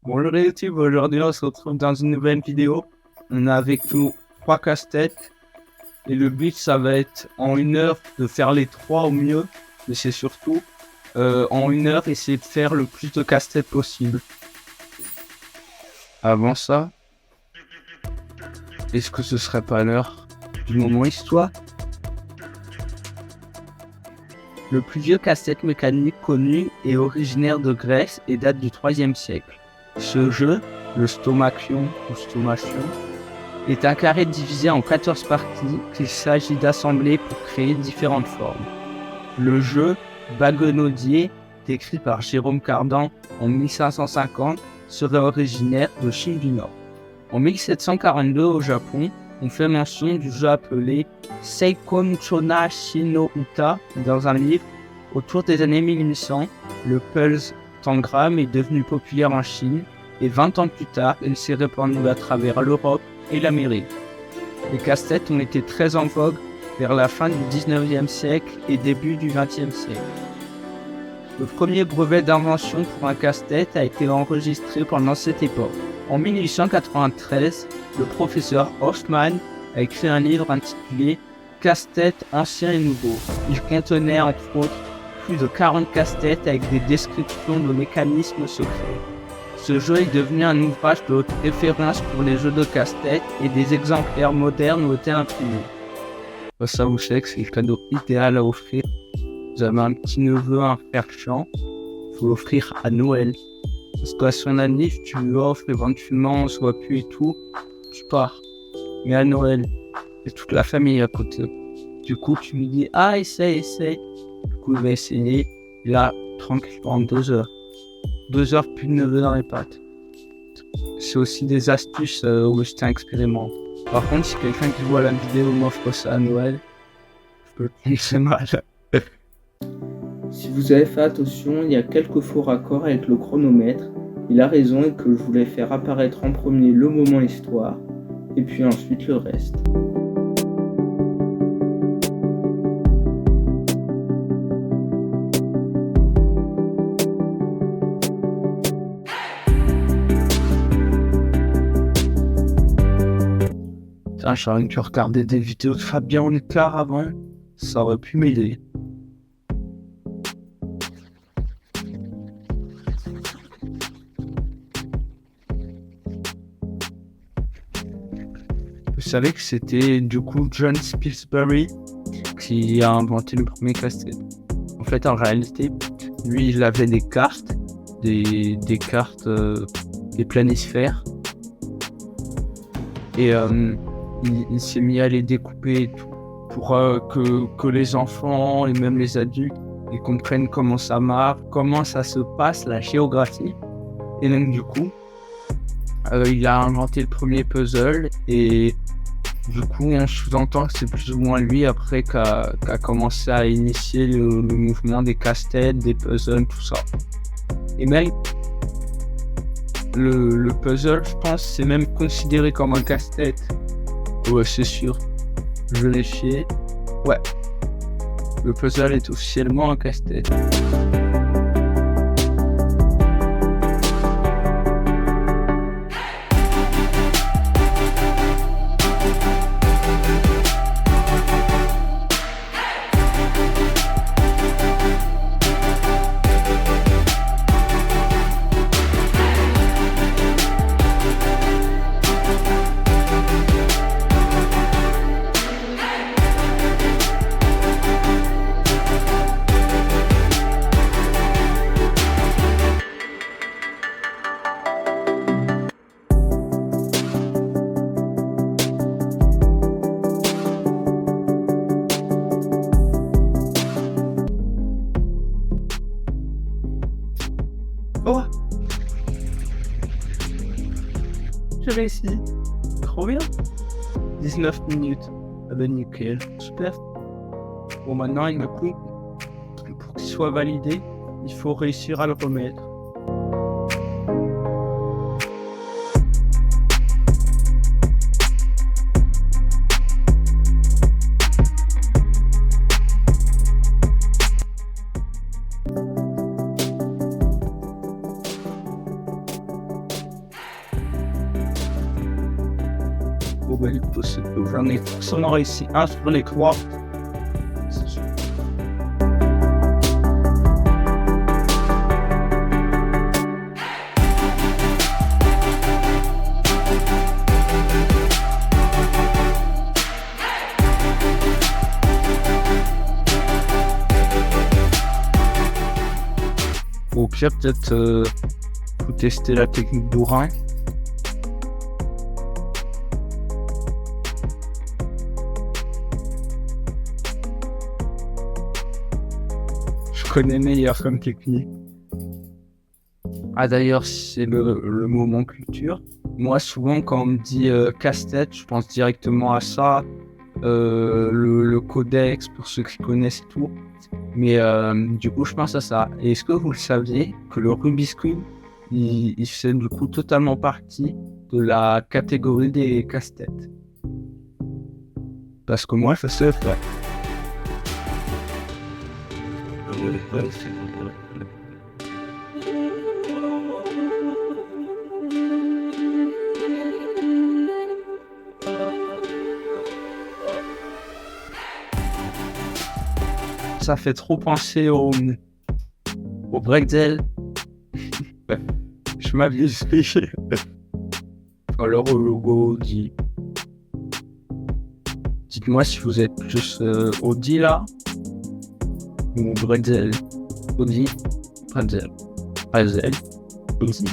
Bonjour YouTube, aujourd'hui on se retrouve dans une nouvelle vidéo. On a avec nous 3 casse-têtes et le but ça va être en 1 heure de faire les 3 au mieux, mais c'est surtout en 1 heure essayer de faire le plus de casse-têtes possible. Avant ça, est-ce que ce serait pas l'heure du moment histoire? Le plus vieux casse-tête mécanique connu est originaire de Grèce et date du 3e siècle. Ce jeu, le Stomachion ou Stomation, est un carré divisé en 14 parties qu'il s'agit d'assembler pour créer différentes formes. Le jeu Baguenaudier, décrit par Jérôme Cardan en 1550, serait originaire de Chine du Nord. En 1742 au Japon, on fait mention du jeu appelé Seikon Chona Shino Uta dans un livre. Autour des années 1800, le Pulse Tangram est devenu populaire en Chine et 20 ans plus tard, il s'est répandu à travers l'Europe et l'Amérique. Les casse-têtes ont été très en vogue vers la fin du 19e siècle et début du 20e siècle. Le premier brevet d'invention pour un casse-tête a été enregistré pendant cette époque. En 1893, le professeur Hoffman a écrit un livre intitulé « Casse-tête anciens et nouveaux ». Il contenait entre autres plus de 40 casse-têtes avec des descriptions de mécanismes secrets. Ce jeu est devenu un ouvrage de haute référence pour les jeux de casse-tête et des exemplaires modernes ont été imprimés. Ça vous savez que c'est le cadeau idéal à offrir. Vous avez un petit neveu, un frère chiant, il faut l'offrir à Noël. Parce qu'à son anniv, tu lui offres éventuellement, on se voit plus et tout, tu pars. Mais à Noël, il y a toute la famille à côté. Du coup, tu lui dis, ah, essaye. Du coup, il va essayer. Et là, tranquille, pendant 2 heures. 2 heures, plus de neveu dans les pattes. C'est aussi des astuces où c'est un expériment. Par contre, si quelqu'un qui voit la vidéo m'offre ça à Noël, je peux le prendre très mal. Si vous avez fait attention, il y a quelques faux raccords avec le chronomètre. Il a raison et que je voulais faire apparaître en premier le moment histoire, et puis ensuite le reste. J'aurais dû regarder des vidéos de Fabien Olicard avant, ça aurait pu m'aider. Vous savez que c'était du coup John Pillsbury qui a inventé le premier casse-tête. En fait, en réalité, lui, il avait des cartes, des cartes, des planisphères, et il s'est mis à les découper et tout, pour que les enfants et même les adultes ils comprennent comment ça marche, comment ça se passe, la géographie. Et donc du coup, il a inventé le premier puzzle et du coup, on sous-entend que c'est plus ou moins lui après qu'a commencé à initier le mouvement des casse-têtes, des puzzles, tout ça. Et même le puzzle, je pense, c'est même considéré comme un casse-tête. Ouais, c'est sûr. Je l'ai chié. Ouais. Le puzzle est officiellement un casse-tête. Oh, je réussi. Trop bien. 19 minutes. Ah ben nickel. Super. Bon, maintenant, il me coupe. Pour qu'il soit validé, il faut réussir à le remettre. Obelix, j'en ai forcément réussi un sur les trois. C'est sûr. Au pire, peut-être faut tester la technique d'Ourin. Je connais meilleur comme technique. Ah d'ailleurs, c'est le moment culture. Moi, souvent, quand on me dit casse-tête, je pense directement à ça. Le codex, pour ceux qui connaissent et tout. Mais du coup, je pense à ça. Et est-ce que vous le saviez que le Rubik's Cube, il fait du coup totalement partie de la catégorie des casse-têtes? Parce que moi, je sais pas. Ça fait trop penser au Bretzel. Je m'abuse. Alors au logo dit. Dites-moi si vous êtes plus Audi là ou Bretzel. Audi, Bretzel, Bretzel, Audi.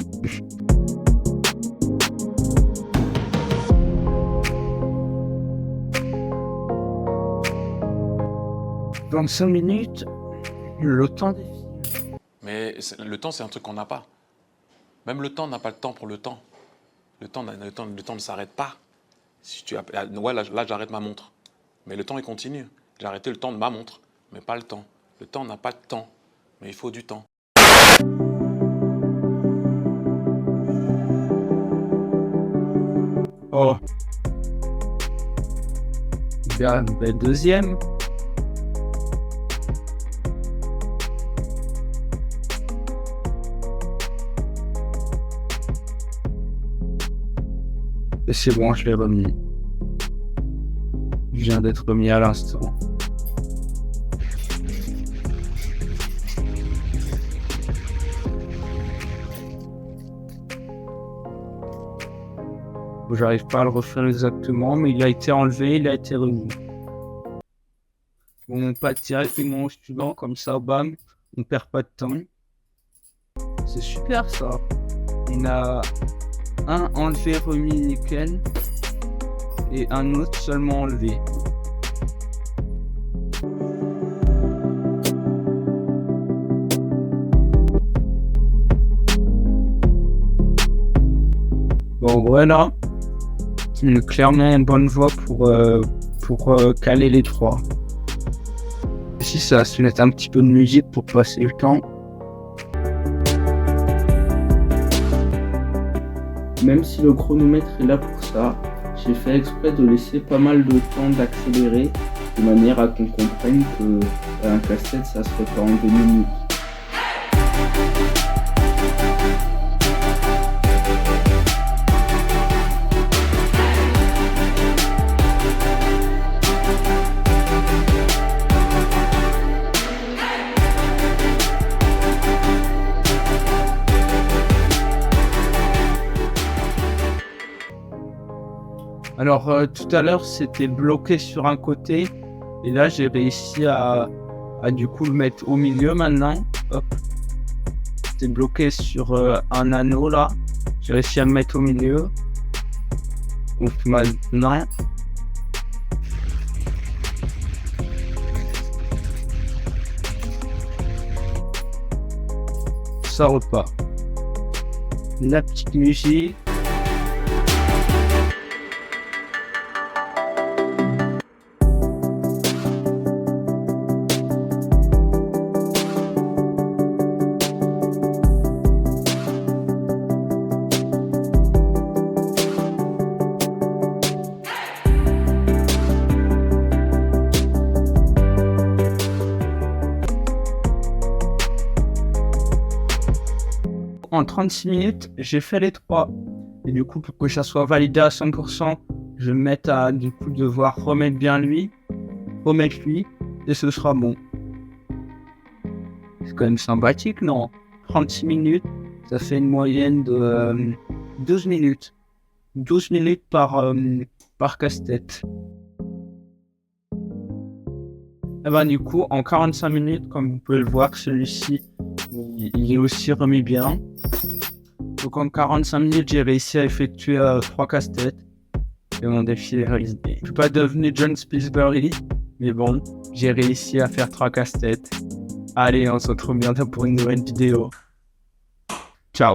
Dans 5 minutes, le temps défile. Mais le temps, c'est un truc qu'on n'a pas. Même le temps n'a pas le temps pour le temps. Le temps ne s'arrête pas. Si tu ouais, là j'arrête ma montre. Mais le temps, il continue. J'ai arrêté le temps de ma montre, mais pas le temps. Le temps n'a pas de temps, mais il faut du temps. Oh. Bien, deuxième. Et c'est bon, je l'ai remis. Je viens d'être remis à l'instant. J'arrive pas à le refaire exactement, mais il a été enlevé, il a été remis. Bon, on passe directement au suivant, comme ça, bam, on perd pas de temps. C'est super ça. On a un enlevé, remis, nickel, et un autre seulement enlevé. Bon, voilà. Clairement une bonne voie pour caler les trois. Ici, ça va se mettre un petit peu de musique pour passer le temps. Même si le chronomètre est là pour ça, j'ai fait exprès de laisser pas mal de temps d'accélérer de manière à qu'on comprenne que un casse-tête ça se fait pas en 2 minutes. Alors tout à l'heure c'était bloqué sur un côté et là j'ai réussi à du coup le mettre au milieu maintenant. Hop. C'était bloqué sur un anneau là. J'ai réussi à le mettre au milieu. Donc maintenant. Ça repart. La petite musique. En 36 minutes, j'ai fait les trois. Et du coup, pour que ça soit validé à 100%, Je vais me mettre à du coup devoir remettre lui, et ce sera bon. C'est quand même sympathique, non? 36 minutes, ça fait une moyenne de 12 minutes. 12 minutes par casse-tête. Et ben, du coup, en 45 minutes, comme vous pouvez le voir, celui-ci, il est aussi remis bien. Donc en 45 minutes, j'ai réussi à effectuer 3 casse-têtes. Et mon défi est réalisé. Je ne suis pas devenu John Spilsbury, mais bon, j'ai réussi à faire 3 casse-têtes. Allez, on se retrouve bientôt pour une nouvelle vidéo. Ciao.